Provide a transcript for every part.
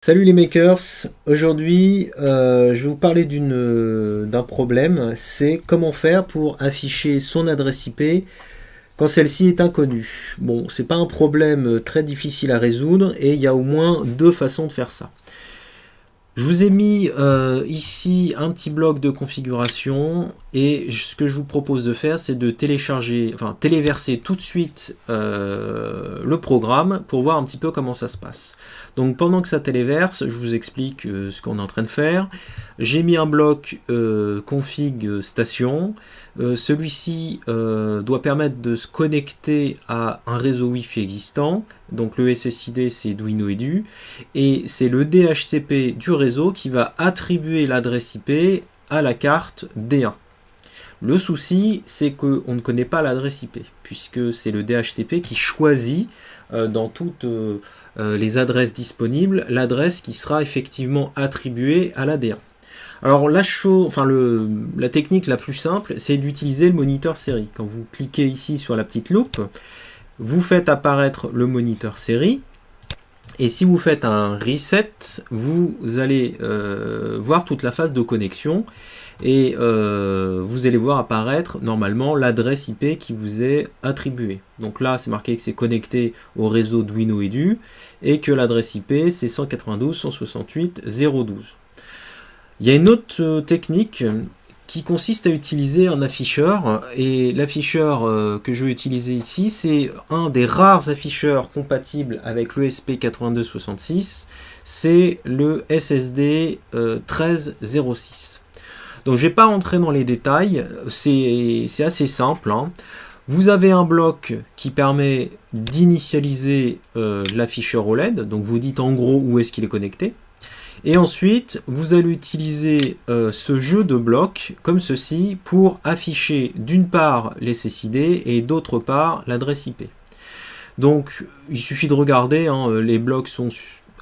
Salut les makers, aujourd'hui je vais vous parler d'un problème, c'est comment faire pour afficher son adresse IP quand celle-ci est inconnue. Bon, c'est pas un problème très difficile à résoudre et il y a au moins deux façons de faire ça. Je vous ai mis ici un petit bloc de configuration et ce que je vous propose de faire, c'est de téléverser tout de suite le programme pour voir un petit peu comment ça se passe. Donc pendant que ça téléverse, je vous explique ce qu'on est en train de faire. J'ai mis un bloc config station. Celui-ci doit permettre de se connecter à un réseau Wi-Fi existant. Donc le SSID c'est Duino Edu et c'est le DHCP du réseau qui va attribuer l'adresse IP à la carte D1. Le souci c'est qu'on ne connaît pas l'adresse IP puisque c'est le DHCP qui choisit dans toutes les adresses disponibles l'adresse qui sera effectivement attribuée à la D1. Alors la technique la plus simple c'est d'utiliser le moniteur série. Quand vous cliquez ici sur la petite loupe, vous faites apparaître le moniteur série et si vous faites un reset, vous allez voir toute la phase de connexion et vous allez voir apparaître normalement l'adresse IP qui vous est attribuée. Donc là, c'est marqué que c'est connecté au réseau Duino Edu et que l'adresse IP c'est 192.168.0.12. Il y a une autre technique qui consiste à utiliser un afficheur, et l'afficheur que je vais utiliser ici, c'est un des rares afficheurs compatibles avec l'ESP8266, c'est le SSD 1306. Donc je ne vais pas rentrer dans les détails, c'est assez simple, hein. Vous avez un bloc qui permet d'initialiser l'afficheur OLED, donc vous dites en gros où est-ce qu'il est connecté. Et ensuite, vous allez utiliser ce jeu de blocs comme ceci pour afficher d'une part les SSID et d'autre part l'adresse IP. Donc, il suffit de regarder, hein, les blocs sont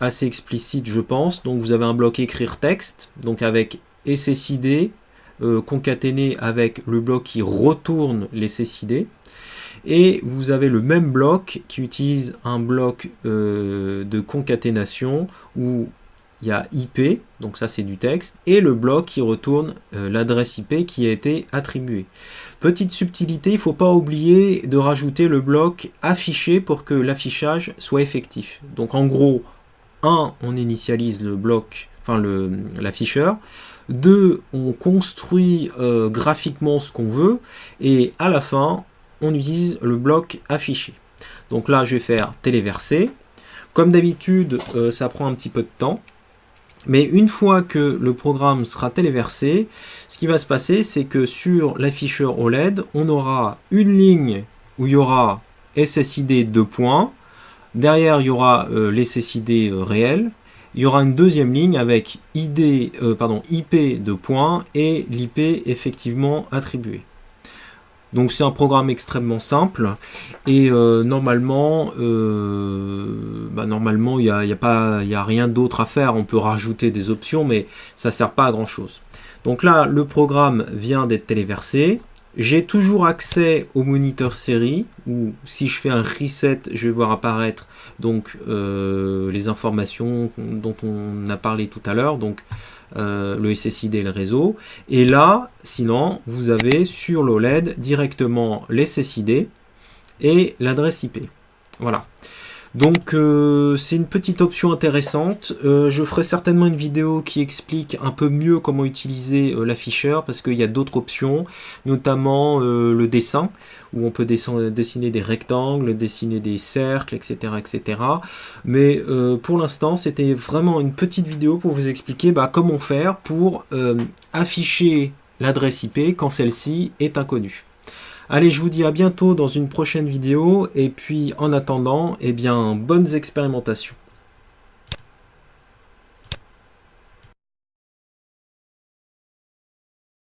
assez explicites, je pense. Donc, vous avez un bloc écrire texte, donc avec SSID concaténé avec le bloc qui retourne les SSID. Et vous avez le même bloc qui utilise un bloc de concaténation où il y a IP, donc ça c'est du texte, et le bloc qui retourne l'adresse IP qui a été attribuée. Petite subtilité, il ne faut pas oublier de rajouter le bloc affiché pour que l'affichage soit effectif. Donc en gros, 1, on initialise le bloc, enfin l'afficheur, 2, on construit graphiquement ce qu'on veut, et à la fin, on utilise le bloc affiché. Donc là, je vais faire téléverser. Comme d'habitude, ça prend un petit peu de temps. Mais une fois que le programme sera téléversé, ce qui va se passer, c'est que sur l'afficheur OLED, on aura une ligne où il y aura SSID 2 points. Derrière, il y aura les SSID réels. Il y aura une deuxième ligne avec IP 2 points et l'IP effectivement attribué. Donc c'est un programme extrêmement simple et normalement il n'y a rien d'autre à faire. On peut rajouter des options mais ça ne sert pas à grand chose. Donc là le programme vient d'être téléversé. J'ai toujours accès au moniteur série où si je fais un reset je vais voir apparaître donc les informations dont on a parlé tout à l'heure. Donc le SSID et le réseau. Et là, sinon, vous avez sur l'OLED directement l'SSID et l'adresse IP. Voilà. Donc, c'est une petite option intéressante. Je ferai certainement une vidéo qui explique un peu mieux comment utiliser l'afficheur parce qu'il y a d'autres options, notamment le dessin, où on peut dessiner des rectangles, dessiner des cercles, etc. etc. Mais pour l'instant, c'était vraiment une petite vidéo pour vous expliquer comment faire pour afficher l'adresse IP quand celle-ci est inconnue. Allez, je vous dis à bientôt dans une prochaine vidéo, et puis en attendant, bonnes expérimentations.